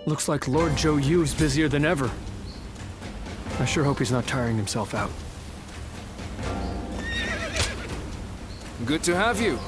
Looks like Lord Zhou Yu's busier than ever. I sure hope he's not tiring himself out. Good to have you.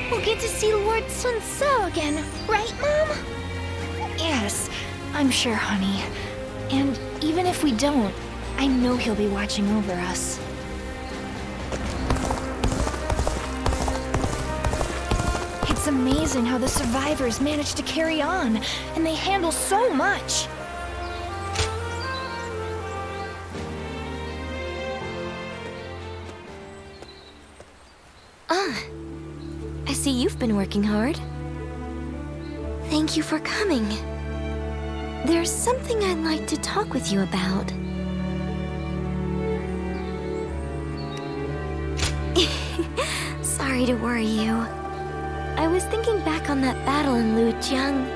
We'll get to see Lord Sun Ce again, right, Mom? Yes, I'm sure, honey. And even if we don't, I know he'll be watching over us. It's amazing how the survivors manage to carry on, and they handle so much. I see you've been working hard. Thank you for coming. There's something I'd like to talk with you about. Sorry to worry you. I was thinking back on that battle in Lujiang.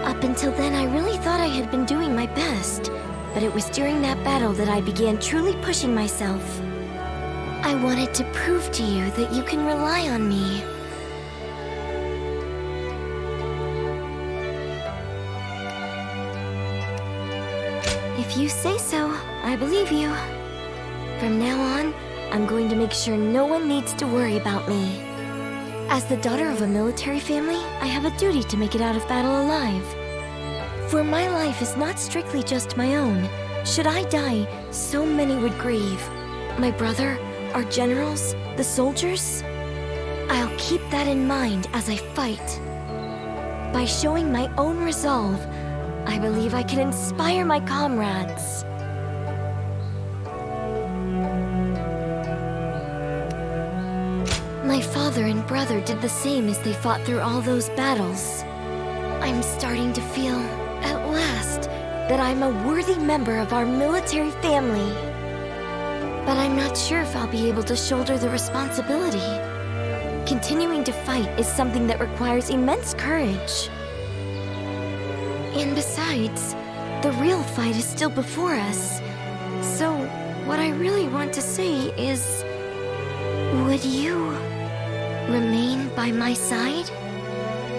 Up until then, I really thought I had been doing my best. But it was during that battle that I began truly pushing myself. I wanted to prove to you that you can rely on me. If you say so, I believe you. From now on, I'm going to make sure no one needs to worry about me. As the daughter of a military family, I have a duty to make it out of battle alive. For my life is not strictly just my own. Should I die, so many would grieve. My brother, our generals, the soldiers. I'll keep that in mind as I fight. By showing my own resolve, I believe I can inspire my comrades. My father and brother did the same as they fought through all those battles. I'm starting to feel, at last, that I'm a worthy member of our military family. But I'm not sure if I'll be able to shoulder the responsibility. Continuing to fight is something that requires immense courage. And besides, the real fight is still before us. So, what I really want to say is... would you remain by my side?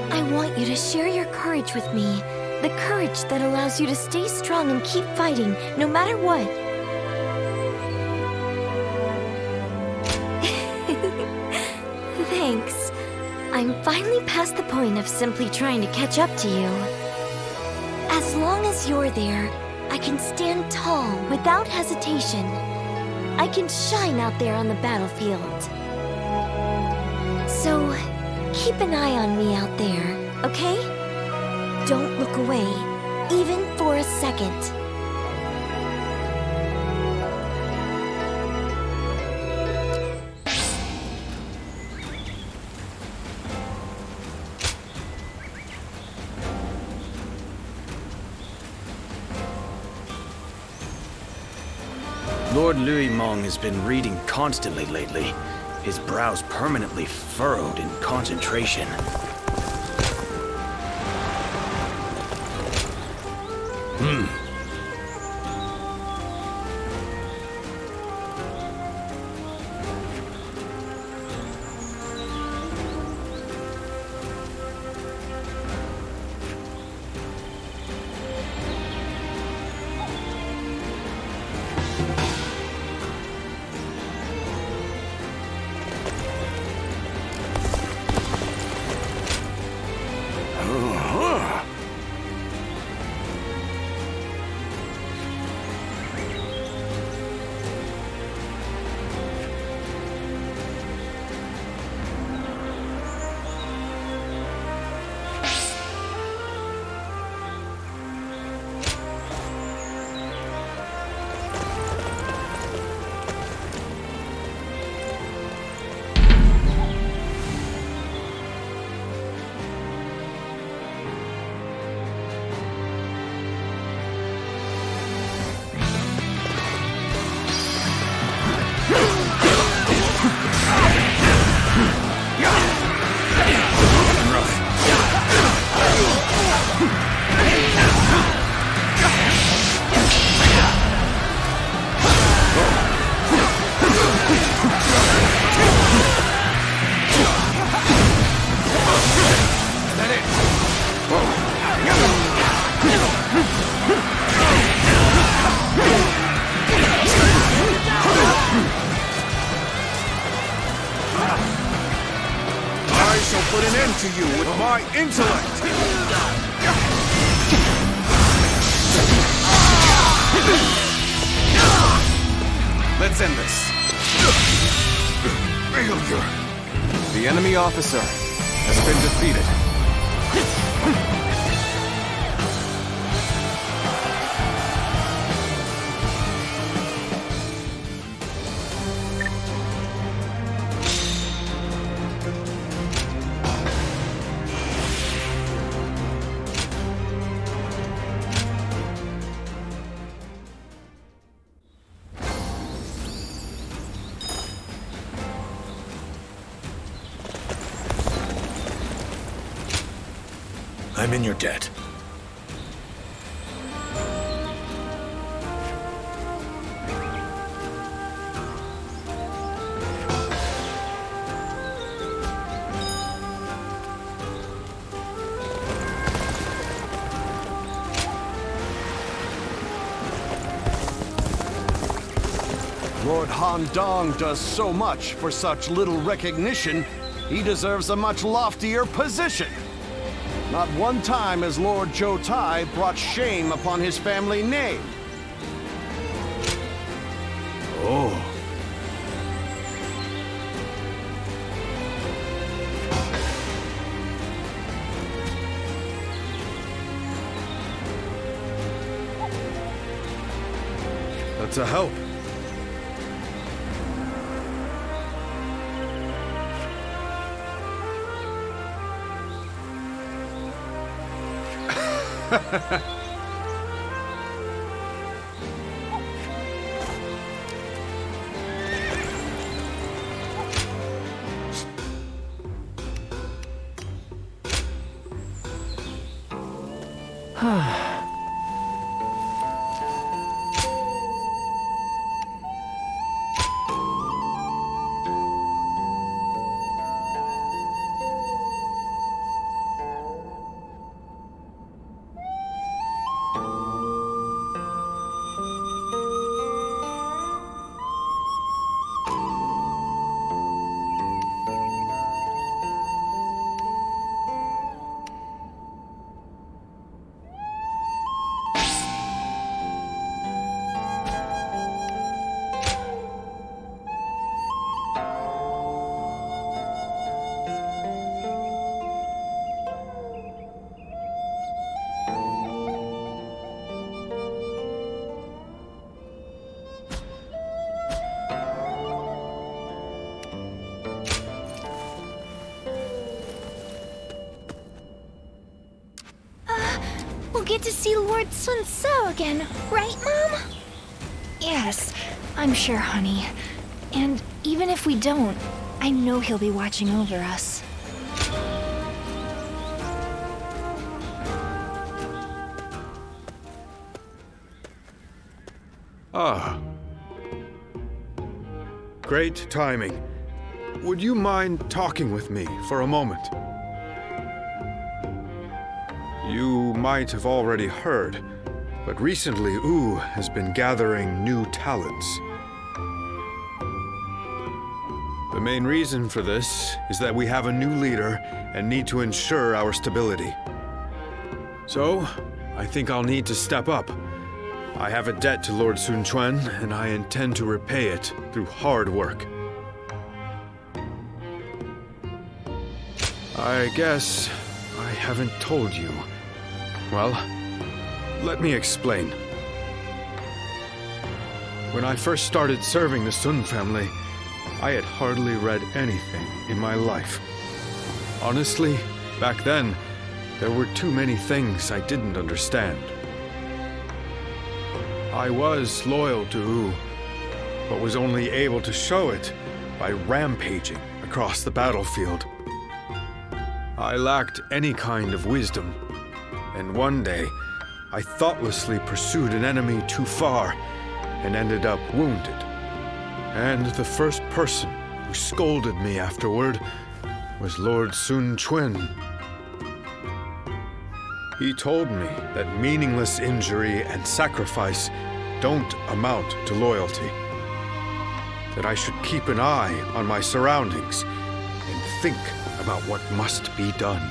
I want you to share your courage with me. The courage that allows you to stay strong and keep fighting, no matter what. Thanks. I'm finally past the point of simply trying to catch up to you. As long as you're there, I can stand tall without hesitation. I can shine out there on the battlefield. So, keep an eye on me out there, okay? Don't look away, even for a second. Lord Louis Mong has been reading constantly lately, his brows permanently furrowed in concentration. Put an end to you with my intellect! Let's end this. Failure. The enemy officer has been defeated. I'm in your debt. Lord Han Dong does so much for such little recognition, he deserves a much loftier position. Not one time has Lord Zhou Tai brought shame upon his family name. Oh. That's a help. We'll get to see Lord Sun So again, right, Mom? Yes, I'm sure, honey. And even if we don't, I know he'll be watching over us. Ah. Great timing. Would you mind talking with me for a moment? You might have already heard, but recently Wu has been gathering new talents. The main reason for this is that we have a new leader and need to ensure our stability. So, I think I'll need to step up. I have a debt to Lord Sun Quan, and I intend to repay it through hard work. I guess I haven't told you. Well, let me explain. When I first started serving the Sun family, I had hardly read anything in my life. Honestly, back then, there were too many things I didn't understand. I was loyal to Wu, but was only able to show it by rampaging across the battlefield. I lacked any kind of wisdom, and one day, I thoughtlessly pursued an enemy too far and ended up wounded. And the first person who scolded me afterward was Lord Sun Quan. He told me that meaningless injury and sacrifice don't amount to loyalty. That I should keep an eye on my surroundings and think about what must be done.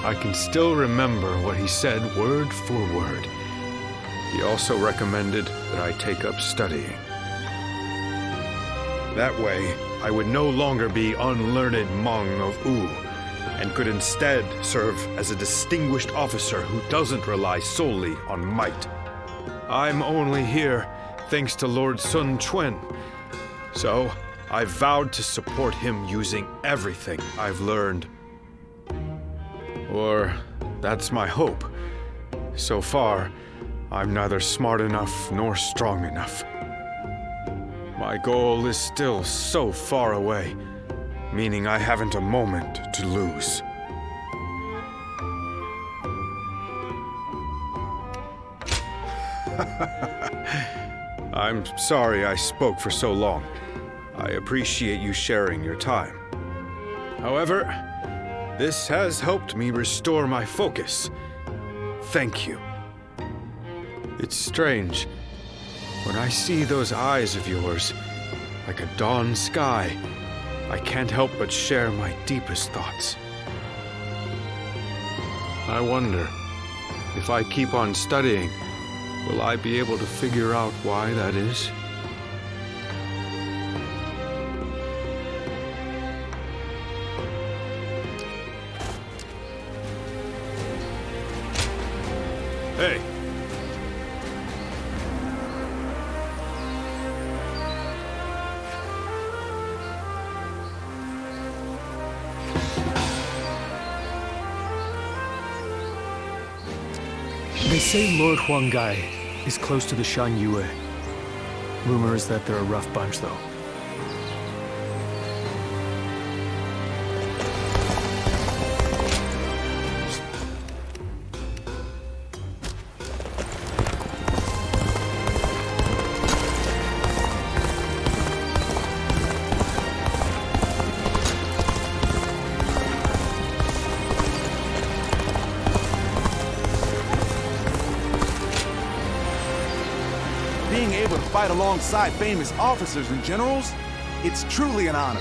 I can still remember what he said word for word. He also recommended that I take up studying. That way, I would no longer be unlearned Hmong of Wu, and could instead serve as a distinguished officer who doesn't rely solely on might. I'm only here thanks to Lord Sun Quan, so I vowed to support him using everything I've learned. Or that's my hope. So far, I'm neither smart enough nor strong enough. My goal is still so far away, meaning I haven't a moment to lose. I'm sorry I spoke for so long. I appreciate you sharing your time. However, this has helped me restore my focus, thank you. It's strange. When I see those eyes of yours, like a dawn sky, I can't help but share my deepest thoughts. I wonder, if I keep on studying, will I be able to figure out why that is? Hey! They say Lord Huanggai is close to the Shan Yue. Rumor is that they're a rough bunch, though. Being able to fight alongside famous officers and generals, it's truly an honor.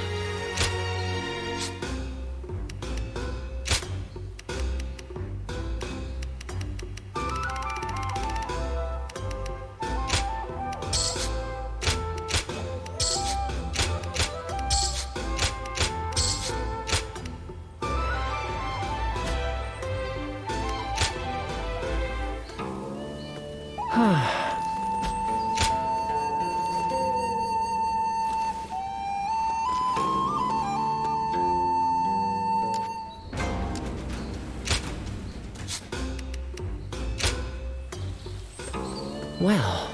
Well...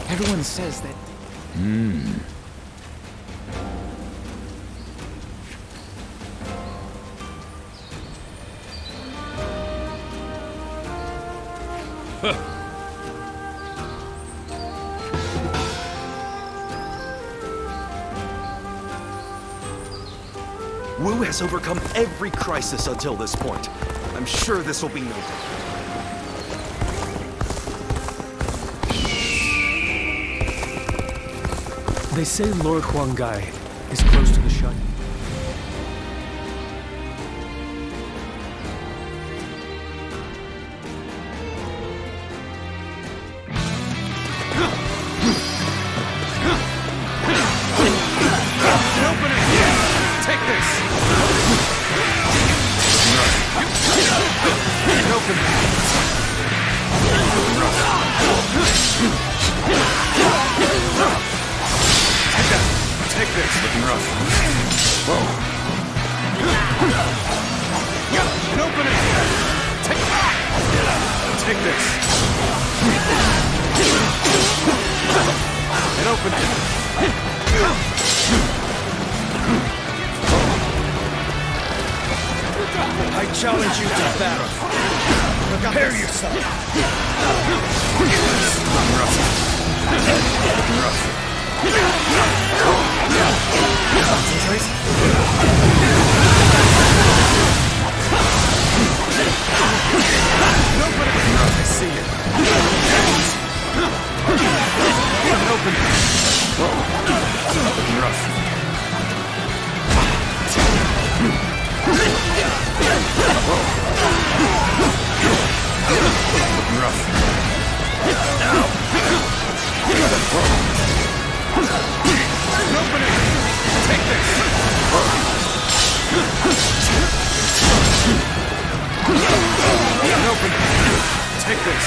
Everyone says that... Wu has overcome every crisis until this point. I'm sure this will be noted. They say Lord Huanggai is close to the Shan. Take this! Take this, looking rough. Whoa. And open it! Take this. And open it! I challenge you to battle. Prepare yourself. Looking rough. Concentrate. I see you. Open it! Looking rough. Looking rough. Now. Open it! Take this. Open it! Take this.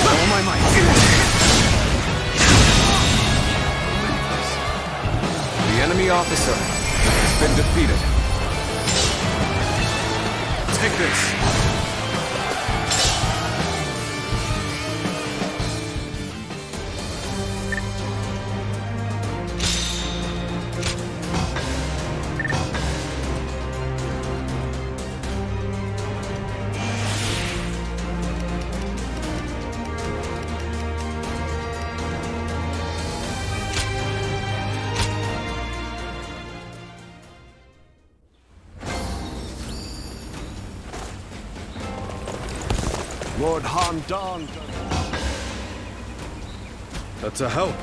All my might. The enemy officer has been defeated. Take this. Lord Handon. That's a help.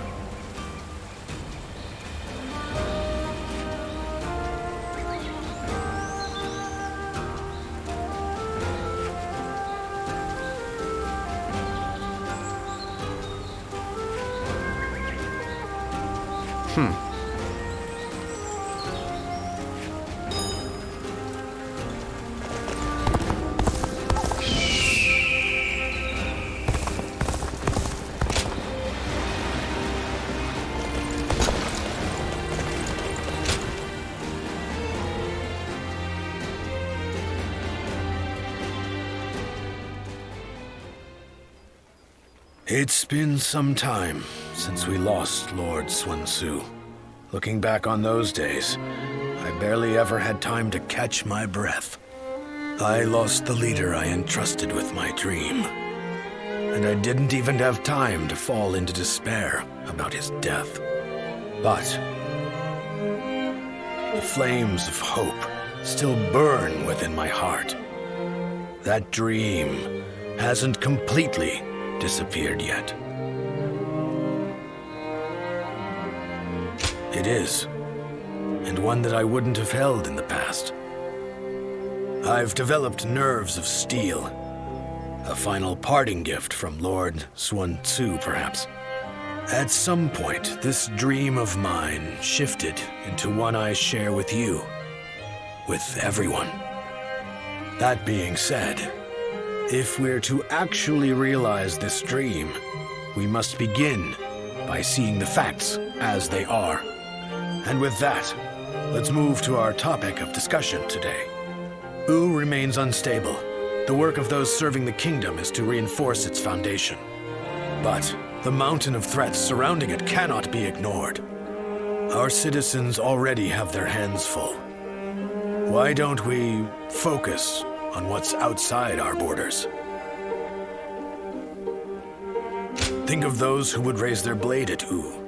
It's been some time since we lost Lord Sun Tzu. Looking back on those days, I barely ever had time to catch my breath. I lost the leader I entrusted with my dream. And I didn't even have time to fall into despair about his death. But the flames of hope still burn within my heart. That dream hasn't completely disappeared yet. It is, and one that I wouldn't have held in the past. I've developed nerves of steel, a final parting gift from Lord Sun Tzu, perhaps. At some point, this dream of mine shifted into one I share with you, with everyone. That being said, if we're to actually realize this dream, we must begin by seeing the facts as they are. And with that, let's move to our topic of discussion today. Wu remains unstable. The work of those serving the kingdom is to reinforce its foundation. But the mountain of threats surrounding it cannot be ignored. Our citizens already have their hands full. Why don't we focus on what's outside our borders? Think of those who would raise their blade at Wu.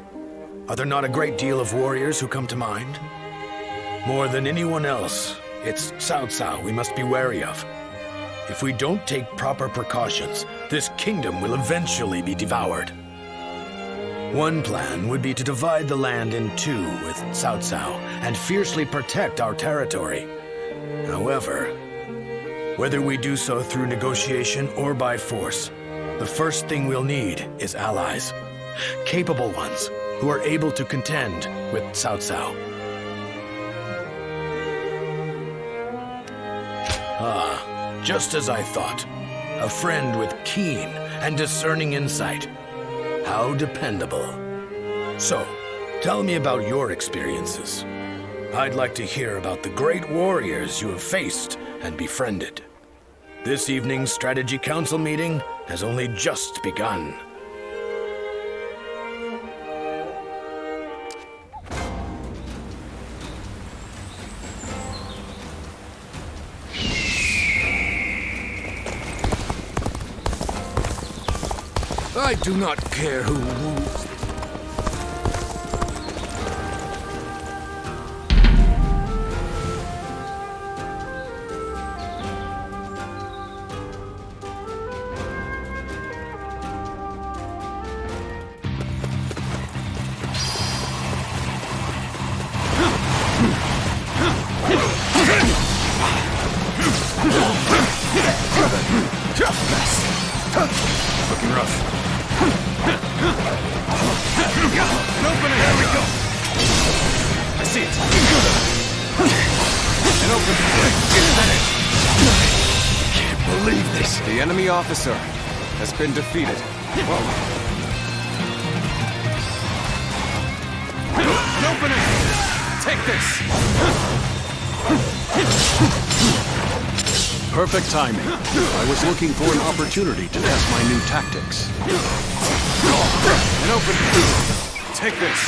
Are there not a great deal of warriors who come to mind? More than anyone else, it's Cao Cao we must be wary of. If we don't take proper precautions, this kingdom will eventually be devoured. One plan would be to divide the land in two with Cao Cao and fiercely protect our territory. However, whether we do so through negotiation or by force, the first thing we'll need is allies. Capable ones who are able to contend with Cao Cao. Just as I thought. A friend with keen and discerning insight. How dependable. So, tell me about your experiences. I'd like to hear about the great warriors you have faced and befriended. This evening's Strategy Council meeting has only just begun. I do not care who rules. Looking rough. An opening! There we go! I see it! An opening! Get finished! Can't believe this! The enemy officer has been defeated. Whoa. An opening! Take this! Perfect timing. I was looking for an opportunity to test my new tactics. An opening! Take this!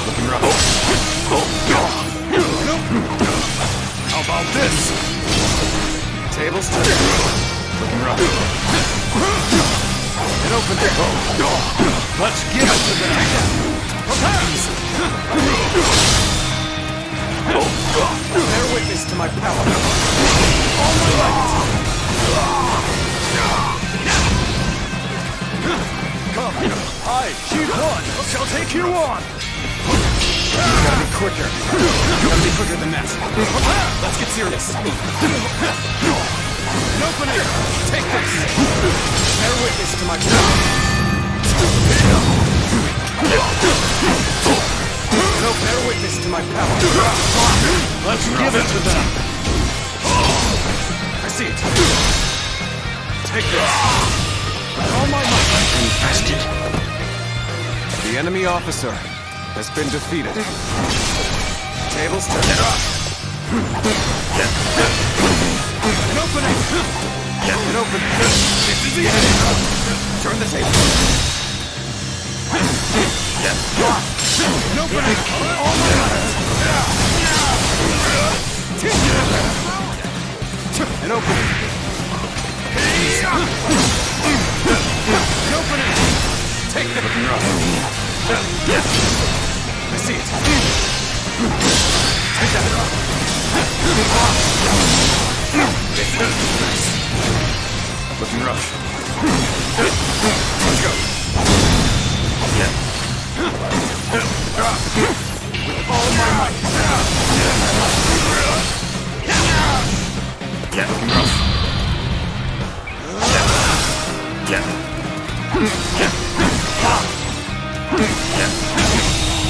Looking rough. How about this? Tables turned. Looking rough. An opening! Let's give it to them! Bear witness to my power. All my might! Come, I, Chief One, shall take you on! You gotta be quicker. You gotta be quicker than that. Let's get serious. An opening! Take this! Bear witness to my power. No, bear witness to my power. Let's give it to them. I see it. Take this. All my might. Infested. The enemy officer has been defeated. Tables turned. An opening. An opening. This is the end. Turn the table. An opening! All my might! An opening! An opening! Take the rough! I see it! Take that rough! Looking rough. Let's go! With all my might. Looking rough.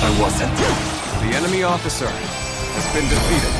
I wasn't. The enemy officer has been defeated.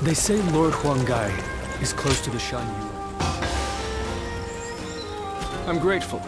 They say Lord Huangai is close to the Shan Yu. I'm grateful.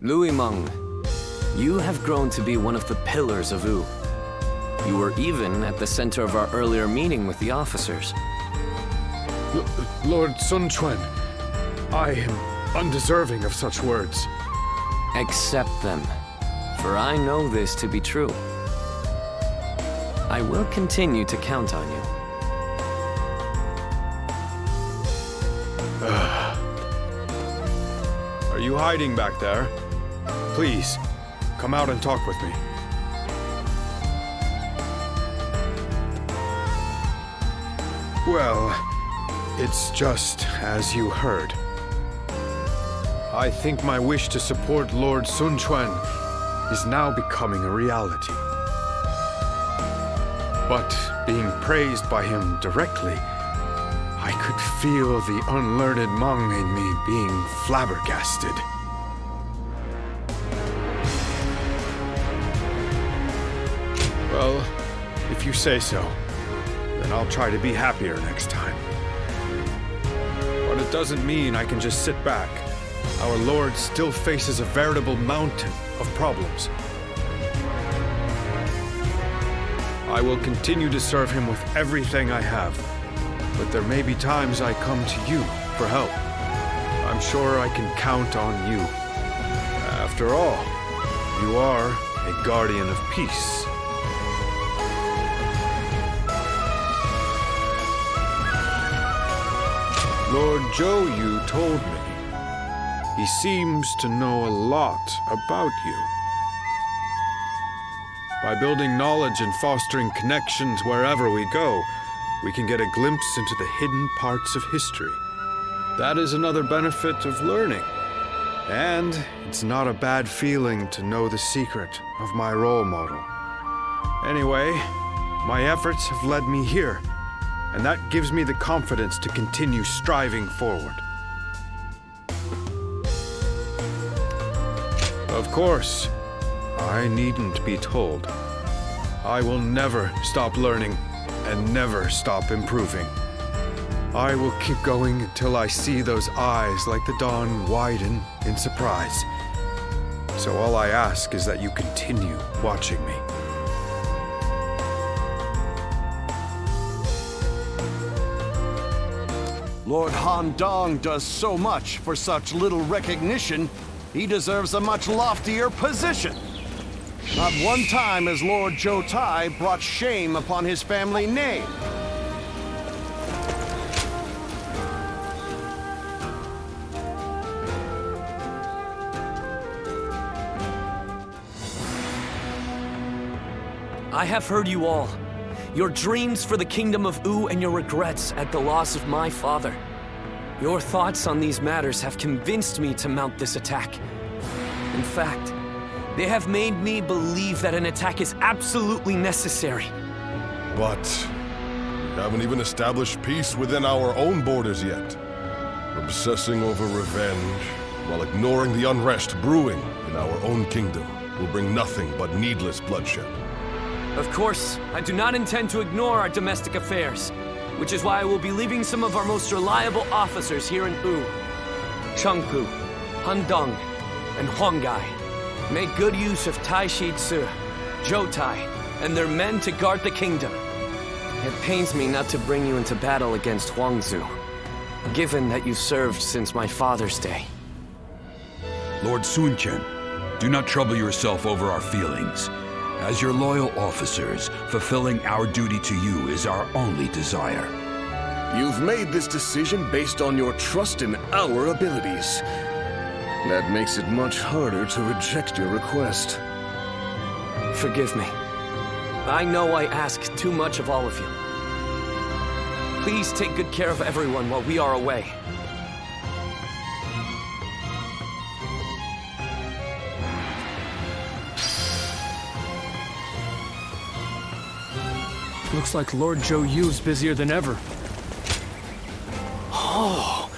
Louis Meng, you have grown to be one of the pillars of Wu. You were even at the center of our earlier meeting with the officers. Lord Sun Quan, I am undeserving of such words. Accept them, for I know this to be true. I will continue to count on you. Are you hiding back there? Please, come out and talk with me. Well, it's just as you heard. I think my wish to support Lord Sun Quan is now becoming a reality. But being praised by him directly, I could feel the unlearned Hmong in me being flabbergasted. Well, if you say so, then I'll try to be happier next time. But it doesn't mean I can just sit back. Our Lord still faces a veritable mountain of problems. I will continue to serve him with everything I have, but there may be times I come to you for help. I'm sure I can count on you. After all, you are a guardian of peace. Lord Zhou Yu told me. He seems to know a lot about you. By building knowledge and fostering connections wherever we go, we can get a glimpse into the hidden parts of history. That is another benefit of learning. And it's not a bad feeling to know the secret of my role model. Anyway, my efforts have led me here, and that gives me the confidence to continue striving forward. Of course, I needn't be told. I will never stop learning and never stop improving. I will keep going until I see those eyes like the dawn widen in surprise. So all I ask is that you continue watching me. Lord Han Dong does so much for such little recognition, he deserves a much loftier position. Not one time has Lord Zhou Tai brought shame upon his family name. I have heard you all. Your dreams for the kingdom of Wu and your regrets at the loss of my father. Your thoughts on these matters have convinced me to mount this attack. In fact, they have made me believe that an attack is absolutely necessary. But we haven't even established peace within our own borders yet. Obsessing over revenge while ignoring the unrest brewing in our own kingdom will bring nothing but needless bloodshed. Of course, I do not intend to ignore our domestic affairs, which is why I will be leaving some of our most reliable officers here in Wu. Chengpu, Handong, and Huanggai. Make good use of Tai Shi Tzu, Zhou Tai, and their men to guard the kingdom. It pains me not to bring you into battle against Huangzu, given that you served since my father's day. Lord Sun Quan, do not trouble yourself over our feelings. As your loyal officers, fulfilling our duty to you is our only desire. You've made this decision based on your trust in our abilities. That makes it much harder to reject your request. Forgive me. I know I ask too much of all of you. Please take good care of everyone while we are away. Looks like Lord Zhou Yu's busier than ever. Oh!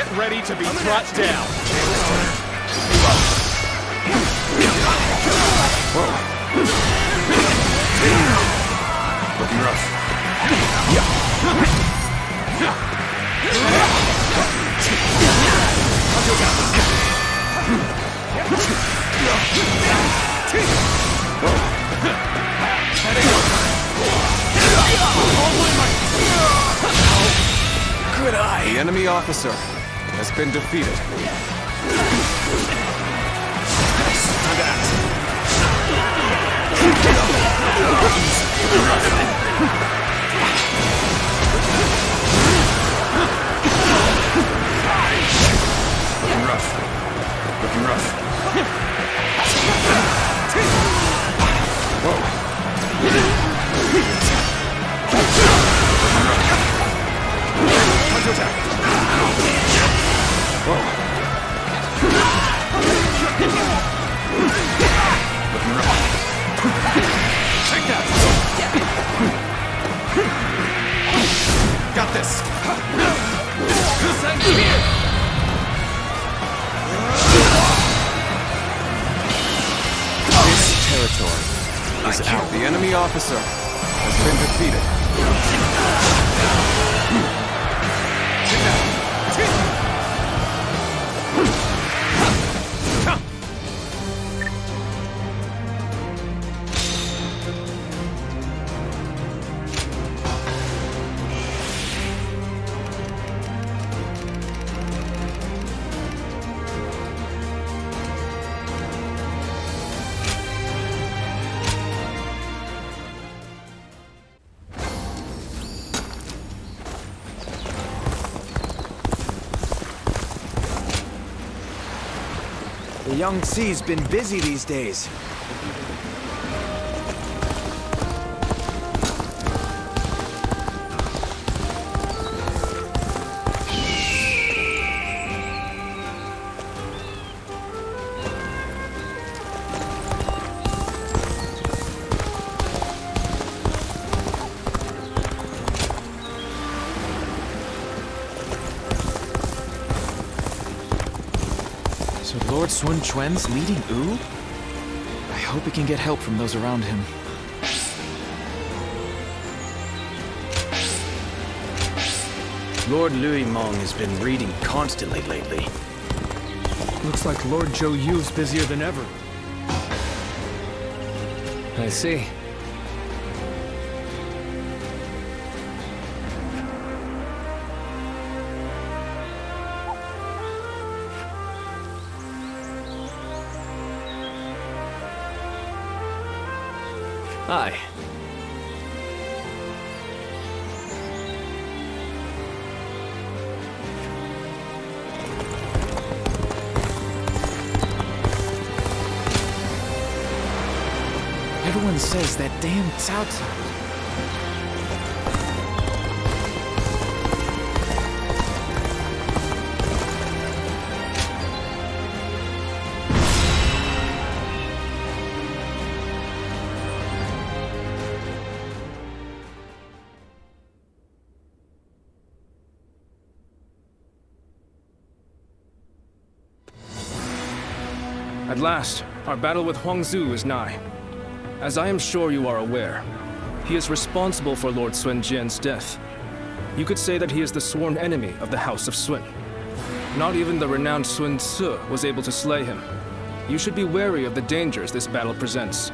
Get ready to be brought down. Looking rough. Good eye. The enemy officer has been defeated. Time to act. Looking rough. Looking rough. Whoa. Time to attack. Whoa. Looking rough. Take that. Got this. Send here. This territory is out. The enemy officer has been defeated. The young C's been busy these days. Lord Sun Quan's leading Wu? I hope he can get help from those around him. Lord Louis Mong has been reading constantly lately. Looks like Lord Zhou Yu's busier than ever. I see. Hi. Everyone says that damn Cao Cao. At last, our battle with Huangzu is nigh. As I am sure you are aware, he is responsible for Lord Sun Jian's death. You could say that he is the sworn enemy of the House of Sun. Not even the renowned Sun Ce was able to slay him. You should be wary of the dangers this battle presents.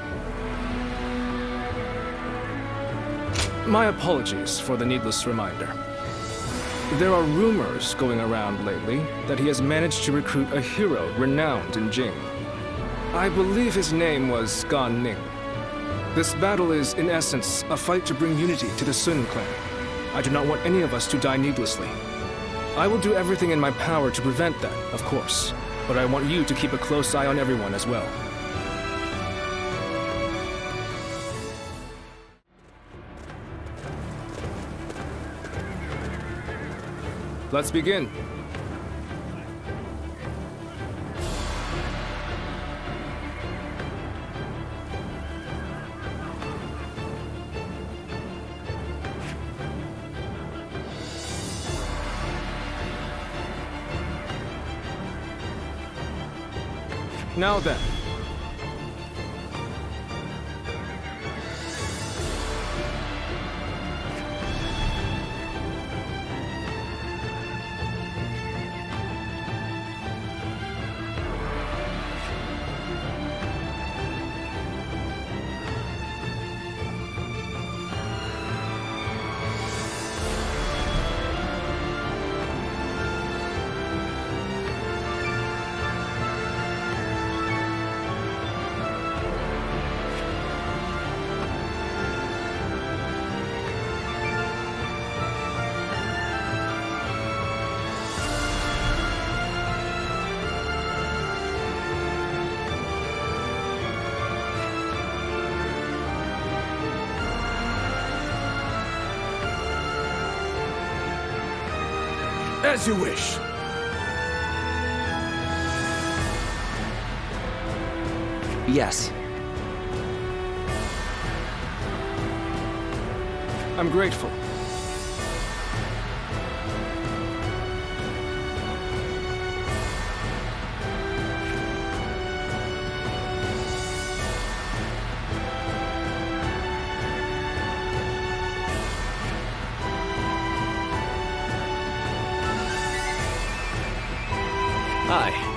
My apologies for the needless reminder. There are rumors going around lately that he has managed to recruit a hero renowned in Jing. I believe his name was Gan Ning. This battle is, in essence, a fight to bring unity to the Sun clan. I do not want any of us to die needlessly. I will do everything in my power to prevent that, of course, but I want you to keep a close eye on everyone as well. Let's begin. Now then. As you wish. Yes. I'm grateful. Hi.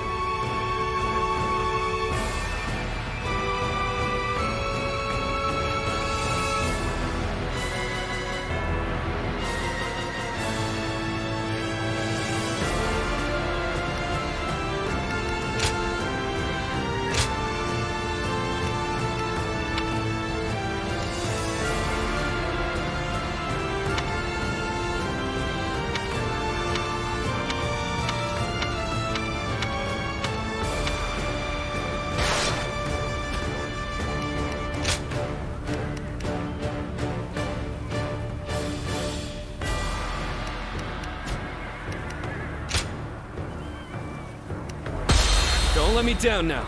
Don't let me down now.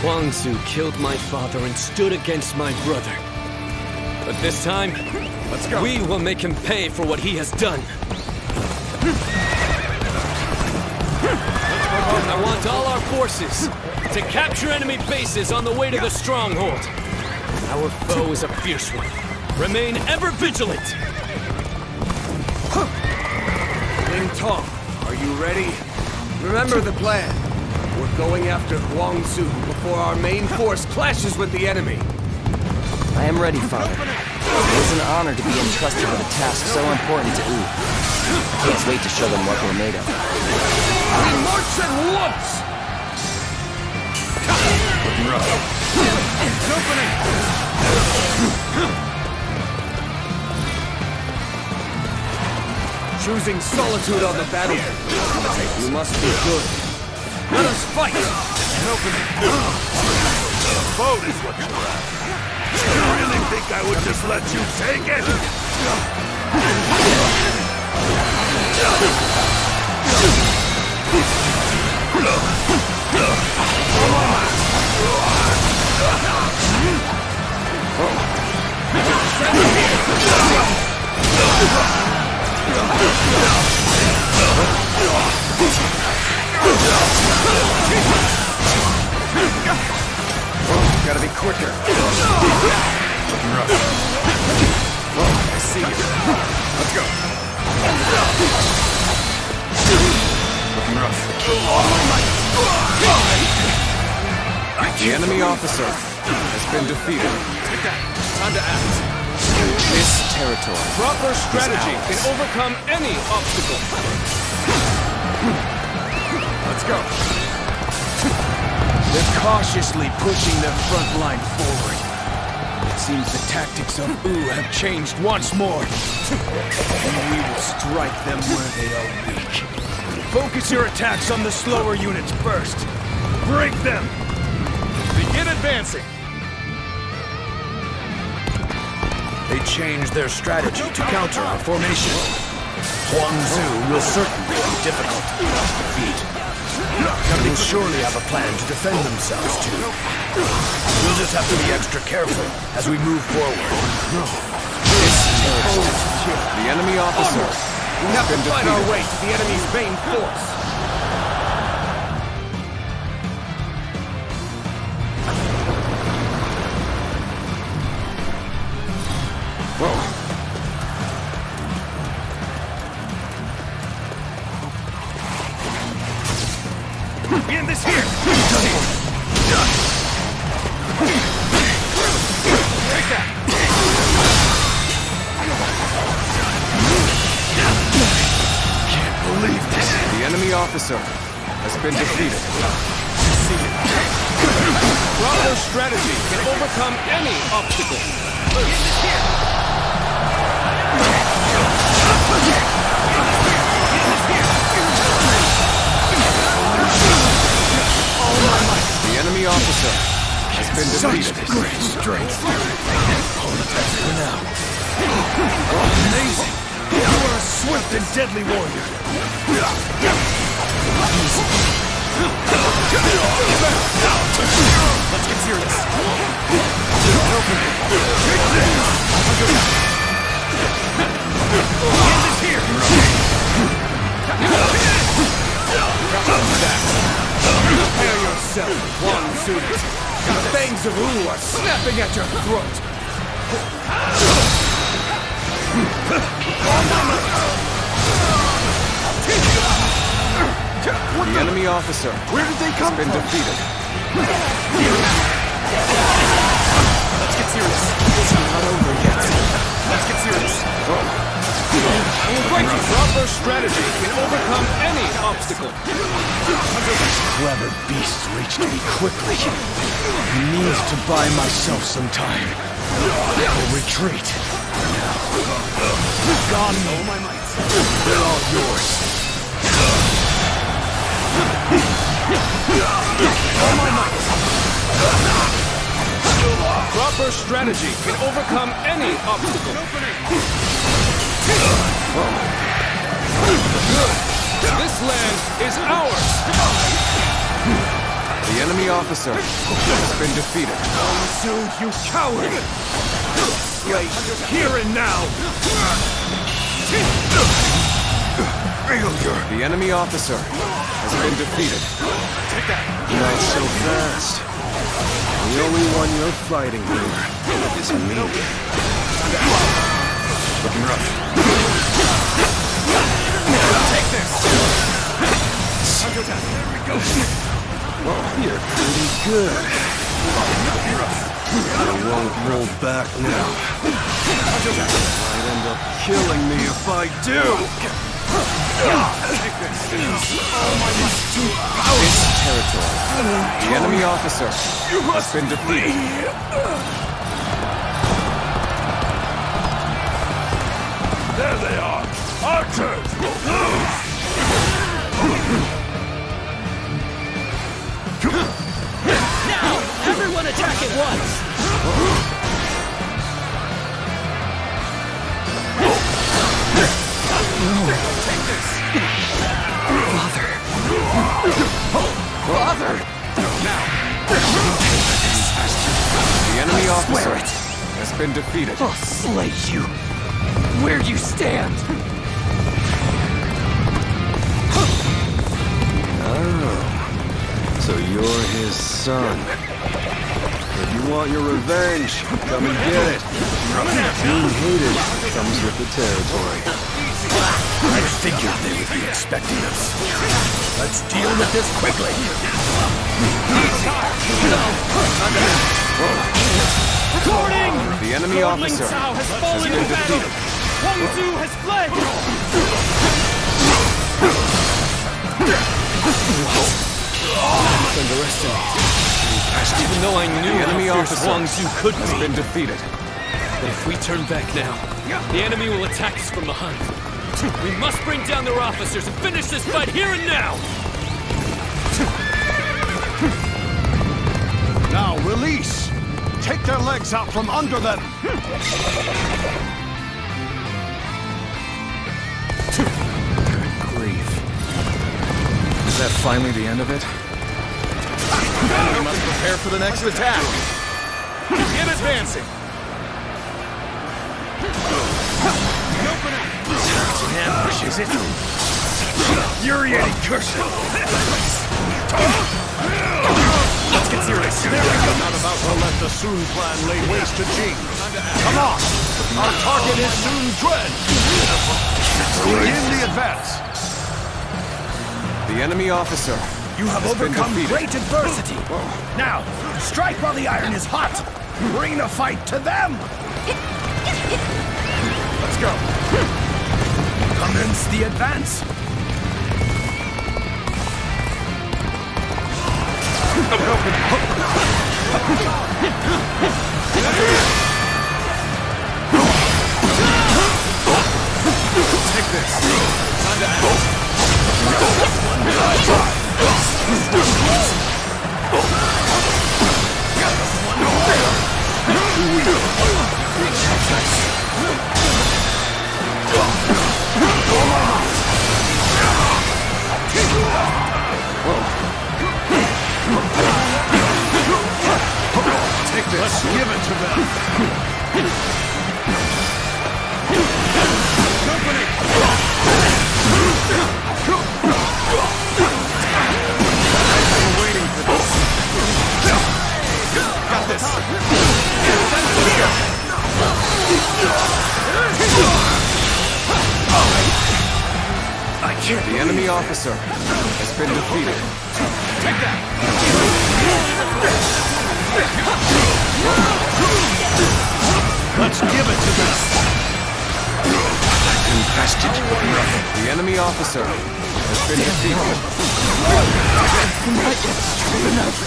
Huang Zu killed my father and stood against my brother. But this time, let's go. We will make him pay for what he has done. I want all our forces to capture enemy bases on the way to the stronghold. Our foe is a fierce one. Remain ever vigilant! Ling Tong, are you ready? Remember the plan. We're going after Huang Zu before our main force clashes with the enemy. I am ready, Father. It is an honor to be entrusted with a task so important to Wu. I can't wait to show them what we're made of. We march at once! Choosing solitude on the battlefield. You must be good. Let us fight! The boat is what you're after. You really think I would just let you take it? Gotta be quicker. I see you. Let's go. Looking rough. The enemy officer has been defeated. Take that. Time to act. This territory. Proper strategy can overcome any obstacle. Let's go. They're cautiously pushing their front line forward. It seems the tactics of Wu have changed once more. And we will strike them where they are weak. Focus your attacks on the slower units first. Break them! Begin advancing! They changed their strategy to counter our formation. Huang Zu will certainly be difficult to defeat. They will surely have a plan to defend themselves, too. We'll just have to be extra careful as we move forward. This territory The enemy officer. We have to fight our way to the enemy's main force. End this here! Take that! Can't believe this. The enemy officer has been defeated. Proper strategy can overcome any obstacle. The enemy officer has been defeated. Such great strength. For now. Amazing. You are a swift and deadly warrior. Let's get serious. End is here. Prepare yourself, one student. The fangs of Wu are snapping at your throat. The enemy officer Where did they come has been from? defeated. Let's get serious. It's not over yet. Let's get serious. Proper strategy can overcome any obstacle. Clever beasts reached me quickly. I need to buy myself some time. I will retreat. Gone, all my might. They're all yours. All my might. Proper strategy can overcome any obstacle. Good. This land is ours. The enemy officer has been defeated. Soon, you coward! Slay here and now. Failure. The enemy officer has been defeated. Take that. Not so fast. The only one you're fighting here is me. Looking rough. Take this. There we go. You're pretty good. I won't roll back now. Might end up killing me if I do. This territory. The enemy officer has been defeated. There they are. Archers will lose. Now, everyone attack at once! Father! The enemy officer has been defeated. I'll slay you where you stand! So you're his son. If you want your revenge, come and get it. Being hated comes with the territory. I figured they would be expecting us. Let's deal with this quickly. Recording! The enemy officer has has fallen been in battle! defeated. Huang Zhu has fled! Even though I knew The enemy how fierce officer Huang Zhu could has be, been defeated. but if we turn back now, the enemy will attack us from behind. We must bring down their officers and finish this fight here and now! Now release! Take their legs out from under them! Grief. Is that finally the end of it? We must prepare for the next attack. Get advancing. attacked in ambush, is it? Infuriating cursor! Let's get serious. There we go. Not about to let the Sun clan lay waste to Jing. Come on! Our target is Sun Dread! Begin the advance! The enemy officer. You have has been overcome defeated. great adversity. Now, strike while the iron is hot. Bring the fight to them. Let's go. Commence the advance. Take this. Time to act. Take this. Let's give it to them. Company. I'm waiting for this. Got this. I can't. The enemy officer has been defeated. Take that. Let's give it to them. Confessed it. The enemy officer has been defeated. Not yet strong enough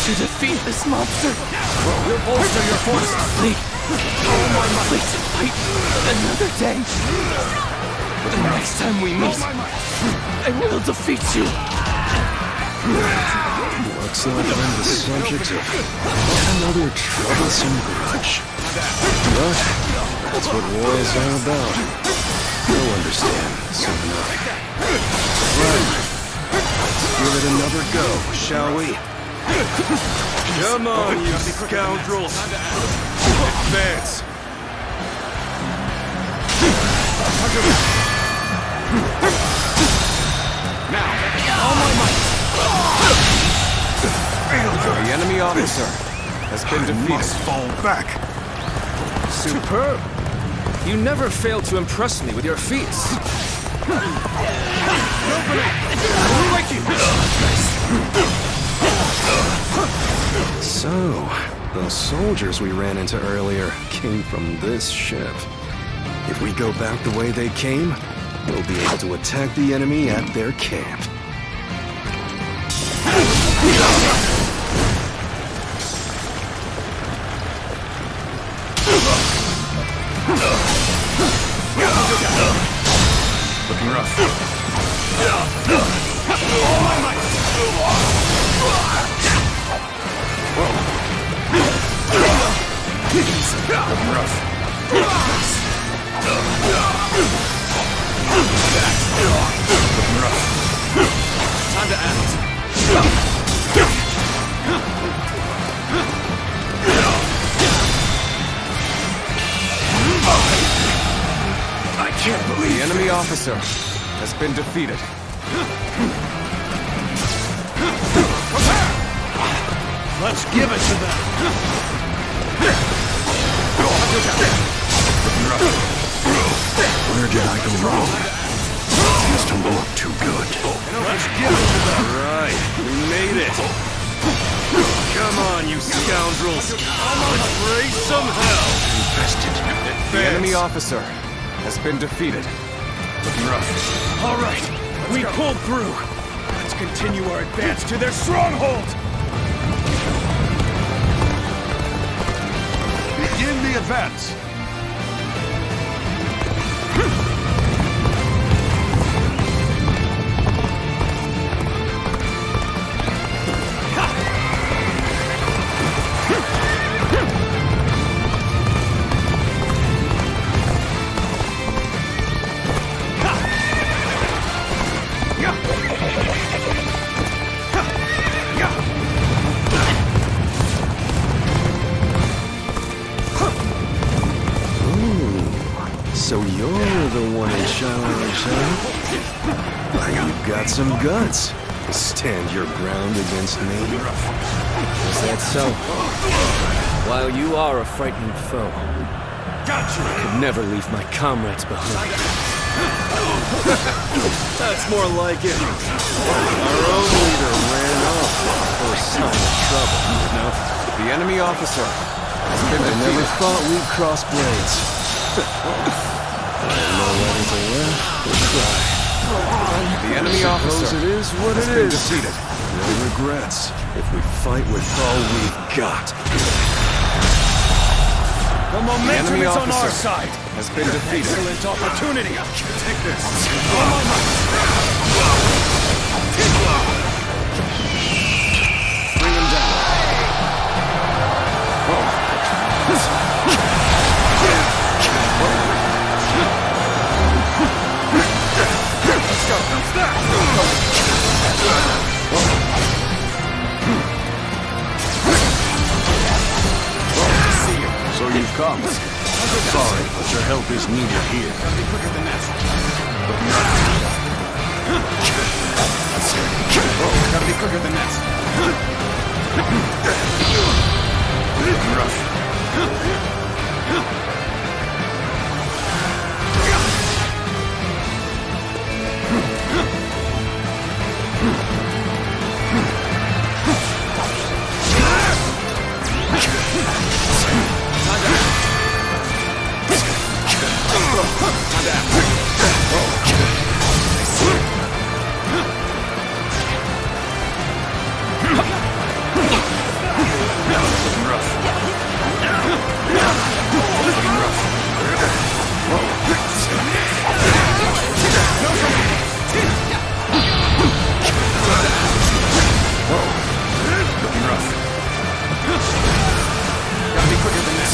to defeat this monster. We'll bolster your forces. Flee. Flee to fight another day. The next time we meet, I will defeat you. Looks like I'm the subject of another troublesome grudge. But that's what war is all about. You'll understand soon enough. Right. Let's give it another go, shall we? Come on, you scoundrels! Advance! Now, all my might! The enemy officer has been defeated. Fall back. Superb. You never fail to impress me with your feats. So, those soldiers we ran into earlier came from this ship. If we go back the way they came, we'll be able to attack the enemy at their camp. Looking rough. Looking rough. Looking rough. Time to act. I can't believe The enemy officer has been defeated. Let's give it to them. Where did I go wrong? This don't look too good. Let's give it to them. Right, we made it. Come on, you scoundrels. Let's raise some hell. Infested. The enemy officer has been defeated. Looking rough. All right, we pulled through. Let's continue our advance to their stronghold. Begin the advance. So you're the challenge, huh? You've got some guts. Stand your ground against me. Is that so? While you are a frightening foe, I could never leave my comrades behind. That's more like it. Our own leader ran off. First sign of trouble, you know? The enemy officer has been I never defeated. thought we'd cross blades. I have no whether to laugh or cry. The enemy officer Suppose it is what has it been is. defeated. No regrets if we fight with all we've got. The The momentum enemy is on our officer side. has been defeated. Excellent opportunity. Take this. Bring him down. Let's go. See you. So you've come. Sorry, but your help is needed here. Gotta be quicker than that.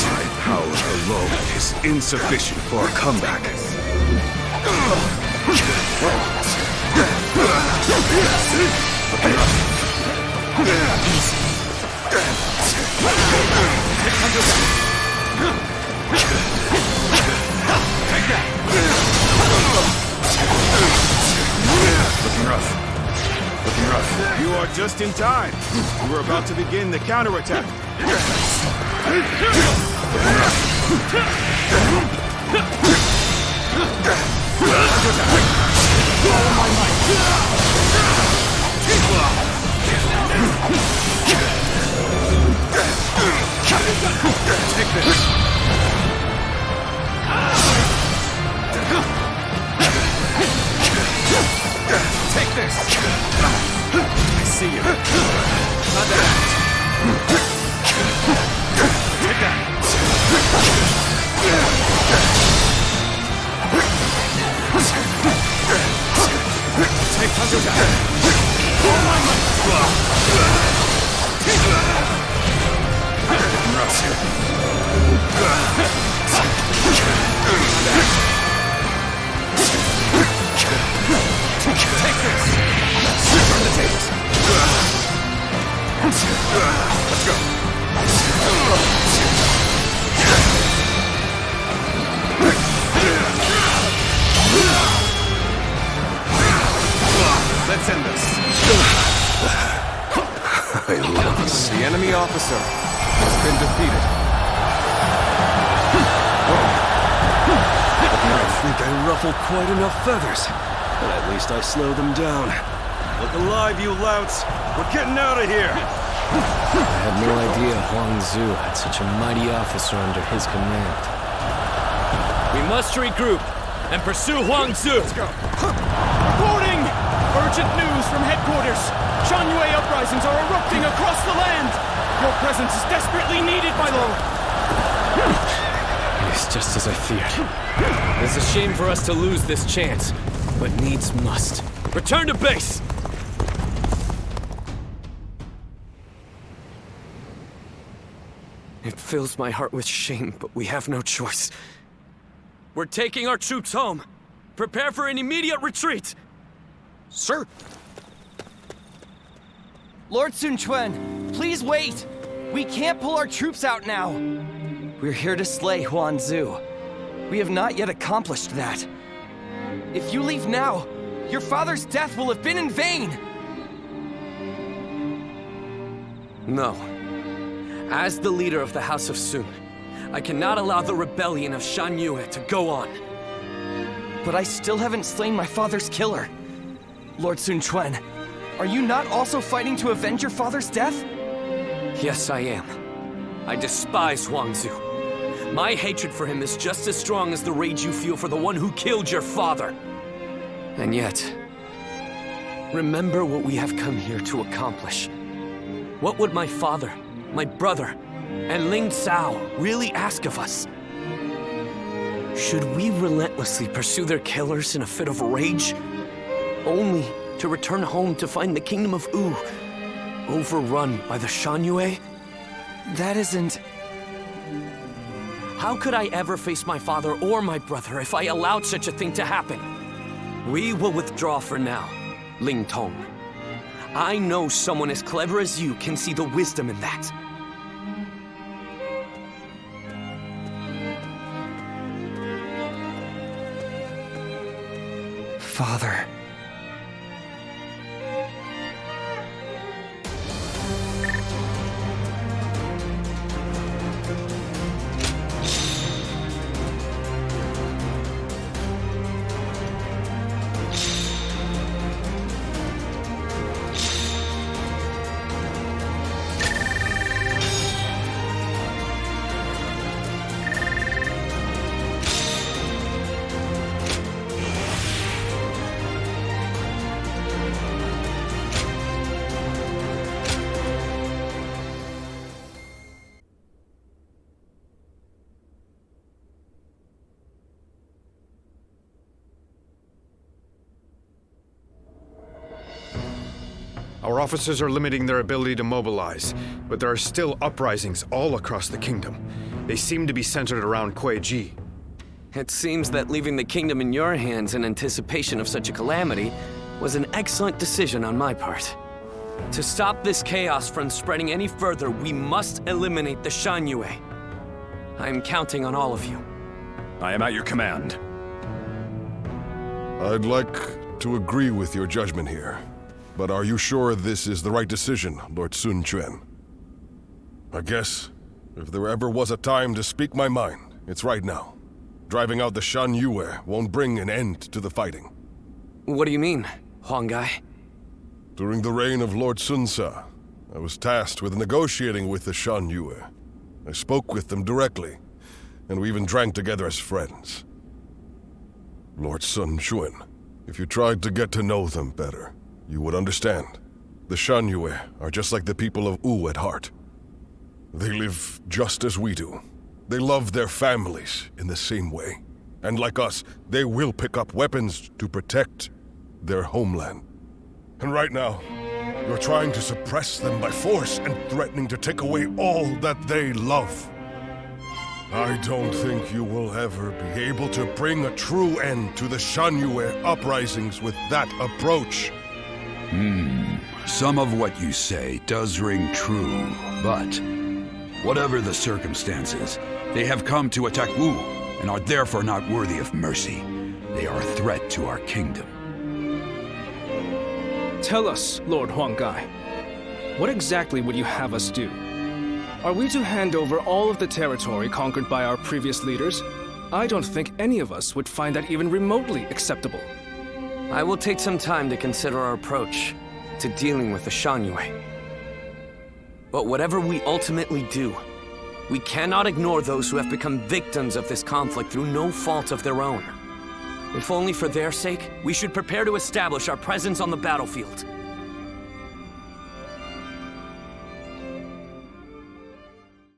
My power alone is insufficient for a comeback. Looking rough. You are just in time. We were about to begin the counterattack. Take this. Take this. I see you. Not that. Take that. Take Hunter down. All my might. Take this. Turn the tables. Let's go. Let's end this. I lost. The enemy officer has been defeated. I think I ruffled quite enough feathers, but at least I slowed them down. Look alive, you louts. We're getting out of here. I had no idea Huang Zu had such a mighty officer under his command. We must regroup and pursue Huang Zu. Let's go. Reporting! Urgent news from headquarters. Shangyue uprisings are erupting across the land. Your presence is desperately needed, my lord. It's just as I feared. It's a shame for us to lose this chance, but needs must. Return to base! It fills my heart with shame, but we have no choice. We're taking our troops home. Prepare for an immediate retreat! Sir! Lord Sun Quan, please wait! We can't pull our troops out now! We're here to slay Huan Zu. We have not yet accomplished that. If you leave now, your father's death will have been in vain! No. As the leader of the House of Sun, I cannot allow the rebellion of Shan Yue to go on. But I still haven't slain my father's killer. Lord Sun Quan, are you not also fighting to avenge your father's death? Yes, I am. I despise Huang Zu. My hatred for him is just as strong as the rage you feel for the one who killed your father. And yet, remember what we have come here to accomplish. What would my father, my brother, and Ling Cao really ask of us? Should we relentlessly pursue their killers in a fit of rage, only to return home to find the kingdom of Wu overrun by the Shan Yue? That isn't... How could I ever face my father or my brother if I allowed such a thing to happen? We will withdraw for now, Ling Tong. I know someone as clever as you can see the wisdom in that. Father... Our officers are limiting their ability to mobilize, but there are still uprisings all across the kingdom. They seem to be centered around Kuei-ji. It seems that leaving the kingdom in your hands in anticipation of such a calamity was an excellent decision on my part. To stop this chaos from spreading any further, we must eliminate the Shan Yue. I am counting on all of you. I am at your command. I'd like to agree with your judgment here. But are you sure this is the right decision, Lord Sun Quan? I guess, if there ever was a time to speak my mind, it's right now. Driving out the Shan Yue won't bring an end to the fighting. What do you mean, Huang Gai? During the reign of Lord Sun Ce, I was tasked with negotiating with the Shan Yue. I spoke with them directly, and we even drank together as friends. Lord Sun Quan, if you tried to get to know them better, you would understand. The Shan Yue are just like the people of Wu at heart. They live just as we do. They love their families in the same way. And like us, they will pick up weapons to protect their homeland. And right now, you're trying to suppress them by force and threatening to take away all that they love. I don't think you will ever be able to bring a true end to the Shan Yue uprisings with that approach. Some of what you say does ring true, but whatever the circumstances, they have come to attack Wu and are therefore not worthy of mercy. They are a threat to our kingdom. Tell us, Lord Huang Gai, what exactly would you have us do? Are we to hand over all of the territory conquered by our previous leaders? I don't think any of us would find that even remotely acceptable. I will take some time to consider our approach to dealing with the Shan Yue. But whatever we ultimately do, we cannot ignore those who have become victims of this conflict through no fault of their own. If only for their sake, we should prepare to establish our presence on the battlefield.